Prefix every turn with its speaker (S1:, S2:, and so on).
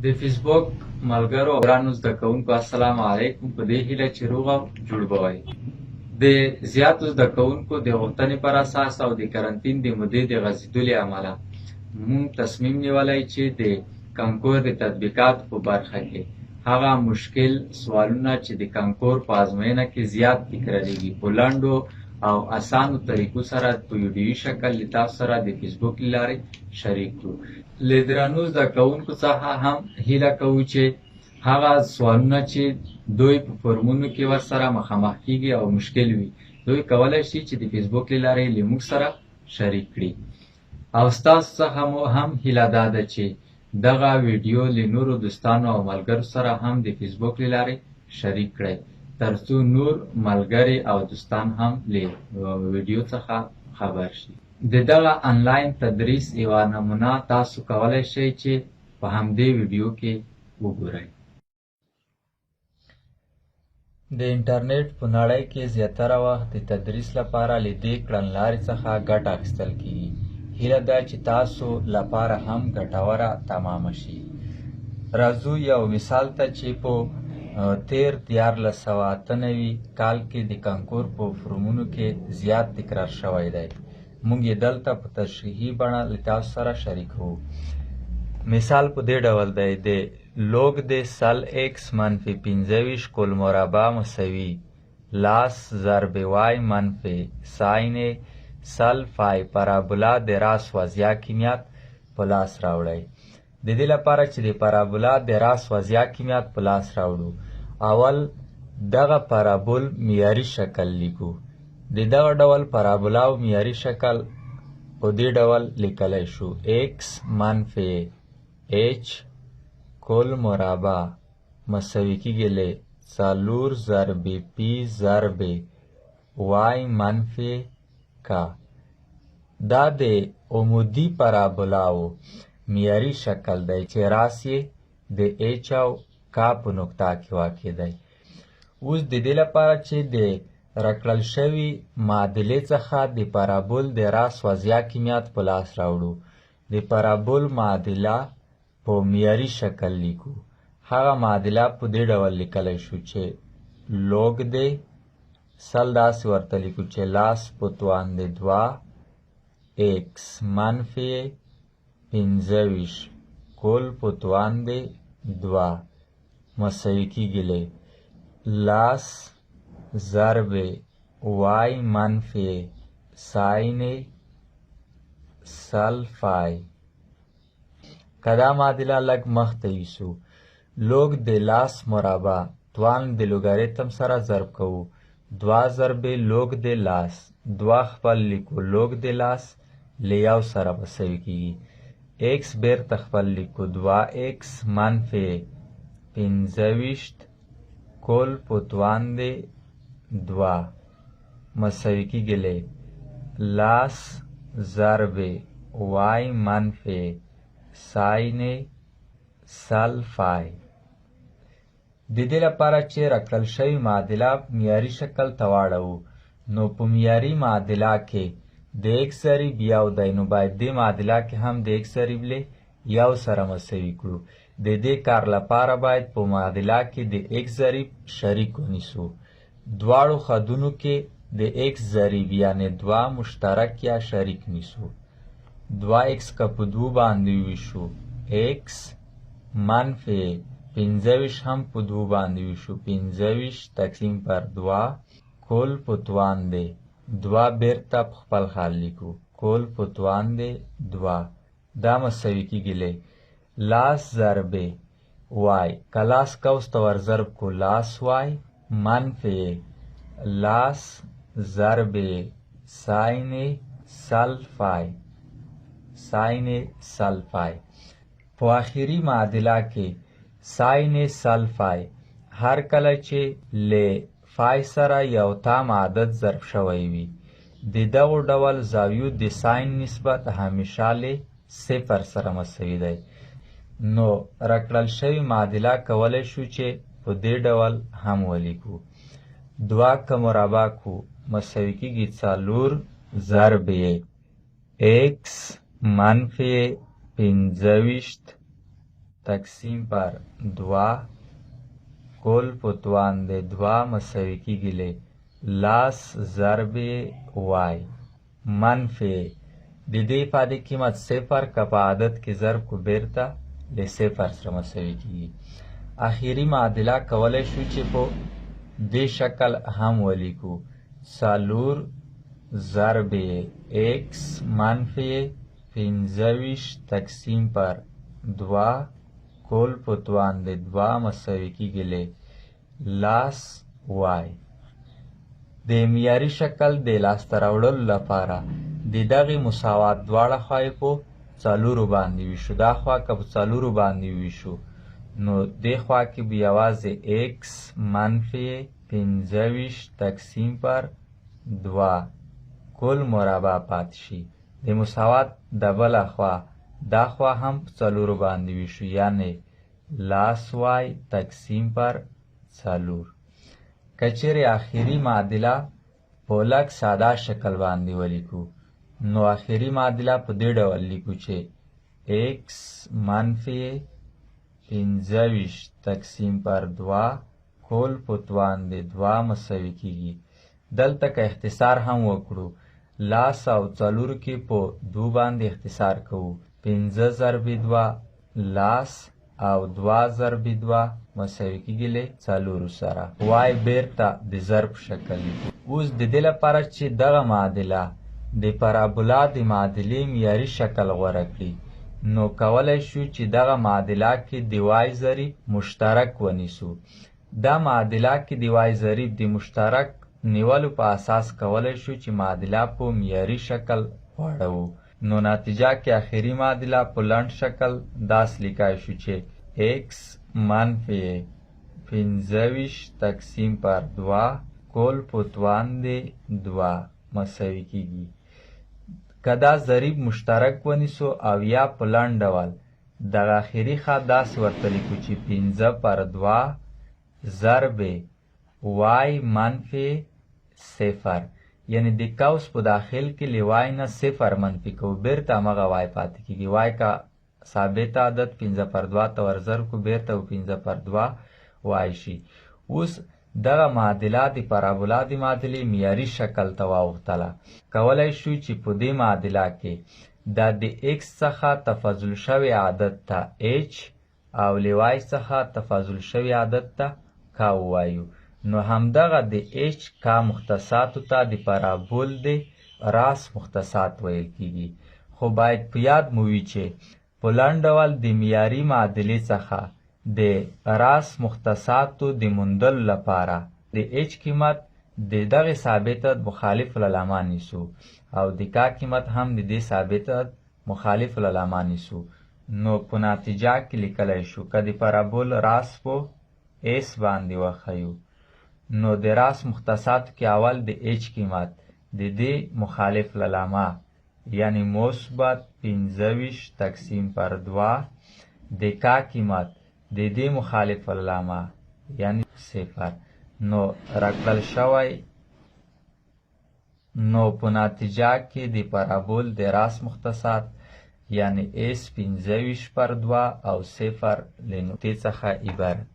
S1: د فیسبوک ملګرو او ګرانو زده کوونکو السلام علیکم. په دې هیله چې روغ او جوړ به وئ. د زیاتو زده کوونکو د غوښتنې پر اساس او د کرنتین د مودې د غځېدو له امله موږ تصمیم نیولی چې د کانکور د تطبیقاتو په برخه کې هغه مشکل سوالونه چې د کانکور په ازموینه کې زیات تکراریږي په لنډو او اسانو طریقو سره په ویډیویي شکل له تاسو سره د فیسبوک له لارې شریک کړو. له درنو زده کوونکو څخه هم هیله کوو چې هغه سوالونه چې دوی په فورمونو کې ورسره مخامخ کیږي او مشکل وي دوی کولی شي چې د فیسبوک له لارې له موږ سره شریک کړي. او ستاسو څخه مو هم هیله دا ده چې دغه ویډیو له نورو دوستانو او ملګرو سره هم د فیسبوک له لارې شریک کړئ ترڅو نور ملګري او دوستان هم له ویډیو څخه خبر شي. د دغه انلاین تدریس یوه نمونه تاسو کولی شئ چې په همدې ویډیو کې وګورئ. د انټرنیټ په نړۍ کې زیاتره وخت د تدریس لپاره له دې کړنلارې څخه ګټه اخیستل کیږي. هیله ده چې تاسو لپاره هم ګټوره تمامه شي. راځو یو مثال ته چې په تیر 1498 کال کې د کانکور په فورمونو کې زیات تکرار شوی دی. موږ یې دلته په تشریحي بڼه له تاسو سره شریکوو. مثال په دې ډول دی: د لوگ د سل ایکس منفي 25 کل مربع مساوي لاس ضرب وای منفي ساین سل فای پارابولا د راس وضعیه کیمیات په لاس راوړئ. د دې لپاره چې د پارابولا د راس وضعیه کیمیات په لاس راوړو اول دغه پارابول معیاري شکل لیکو. د دغه ډول پارابولا او معیاري شکل په دې ډول لیکلی شو: ایکس منفي ایچ کل مربع مساوي کیږي له 4 ضرب پی ضرب وای منفي کا. دا د عمودي پارابولاو معیاري شکل دی چې راس یې د ایچ او کا په نقطه کې واقع دی. اوس د دې لپاره چې د راکړل شوي معادلې څخه د پارابول د راس وضعیه کیمیات په لاس راوړو د پارابول معادله په معیاري شکل لیکو. هغه معادله په دې ډول لیکلی شو چې لوگ دی سل داسې ورته لیکو چې لاس په توان د 2 ایکس منفي 25 کل په توان د 2 مساوي کیږي له لاس ضرب وای منفي ساین سل فای. که دا معادله لږ مخته یوسو لوگ د لاس مربع توان د لوګاریتم سره ضرب کوو 2 ضرب لوگ د لاس 2 خپل لیکو لوگ د لاس له یو سره مساوي کیږي. ایکس بیرته خپل لیکو 2 ایکس منفي 25 کل په توان د 2 مساوي کیږي له لاس ضرب وای منفي ساین سل فای. د دې لپاره چې راکړل شوې معادله معیاري شکل ته واړوو نو په معیاري معادله کې د ایکس ضریب یو دی نو باید دې معادله کې هم د ایکس ضریب له یو سره مساوي کړو. د دې کار لپاره باید په معادله کې د ایکس ضریب شریک ونیسو. دواړو خدونو کې د ایکس ضریب یعنی 2 مشترک یا شریک نیسو. 2 ایکس که په 2 باندې ویشو ایکس منفي 25 هم په 2 باندې ویشو 25 تقسیم پر 2 کل په توان دی 2 بیرته په خپل حال لیکو کل په توان دی 2 دا مساوي کیږي له لاس ضرب وای که لاس قوس ته ور ضرب کو لاس وای منفي لاس ضرب ساین سل فای ساین سل فای. په آخري معادله کې ساین سل فای هر کله چې له فای سره یو تام عدد ضرب شوی وي د دغو ډول زاویو د ساین نسبت همیشه له 0 سره مساوي دی. نو راکړل شوې معادله کولی شو چې په دې ډول هم ولیکو. 2 که مربع کو مساوي کیږي 4 ضرب ایکس منفي 25 تقسیم پر 2 کل په توان د 2 مساوي کیږي له لاس ضرب وای منفی د دې ifade قیمت 0 که په عدد کې ضرب کو بیرته له 0 سره مساوي کیږي. اخیری معادله کولای شو چې په دې شکل هم ولیکو 4 ضرب x منفی 25 تقسیم پر 2 کل په توان د 2 مساوي کیږي له لاس وای. د معیاري شکل د لاسته راوړلو لپاره د دغې مساوات دواړه خواې په 4 باندې ویشو. دا خوا که په 4 باندې ویشو نو دې خوا کې به یوازې x منفی 25 تقسیم پر 2 کل مربع پاتې شي. د مساوات د بله خوا دا خوا هم په 4 باندې ویشو یعنی لاس وای تقسیم پر 4. که چیرې آخري معادله په لږ ساده شکل باندې ولیکو نو آخري معادله په دې ډول لیکو چې x منفی 25 تقسیم پر 2 کل په توان د 2 مساوي کیږي. دلته که اختصار هم وکړو لاس او 4 کې په 2 باندې اختصار کوو 15 ضرب 2 لاس او 2 ضرب 2 مساوي کیږي له 4 سره. وای بیرته د ضرب شکل لیکو. اوس د دې لپاره چې دغه معادله د پارابولا د معادلې معیاري شکل غوره کړي نو کولی شو چې دغه معادله کې د وای ضریب مشترک ونیسو. دا معادله کې د وای ضریب د مشترک نیولو په اساس کولی شو چې معادله په معیاري شکل واړوو. نو نتیجه کې آخري معادله په لنډ شکل داسې لیکای شو چې x منفی 25 تقسیم پر 2 کل په توان د 2 مساوي کیږي. که دا ضریب مشترک ونیسو او یا په لنډ ډول دغه آخري خط داسې ورته لیکو چې 15 پر 2 ضرب وای منفی 0 یعنی د قوس په داخل کې له وای نه 0 منفي کوو بیرته همغه وای پاتې کیږي. وای که ثابت عدد 15 پر 2 ته ورضرب کو بیرته 15 پر 2 وای شي. اوس دغه معادله د پارابولا د معادلې معیاري شکل ته واوښتله. کولی شو چې په دې معادله کې دا د x څخه تفاضل شوی عدد ته h او له وای څخه تفاضل شوی عدد ته k ووایو. نو همدغه د h k مختصاتو ته د پارابول د راس مختصات ویل کیږي. خو باید په یاد مو وي چې په لنډ ډول د معیاري معادلې څخه د راس مختصاتو د موندلو لپاره د h قیمت د دغه ثابت عدد مخالف العلامه نیسو او د k قیمت هم د دې ثابت عدد مخالف العلامه نیسو. نو په نتیجه کې لیکلی شو که د پارابول راس په s باندې وښیو نو د راس مختصاتو کې اول د h قیمت د دې مخالف العلامه یعنی مثبت 25 تقسیم پر 2 د k قیمت د دې مخالف العلامه یعنی 0 نو راکړل شوی. نو په نتیجه کې د پارابول د راس مختصات یعنی s 25 پر 2 او 0 له نقطې څخه عبارت.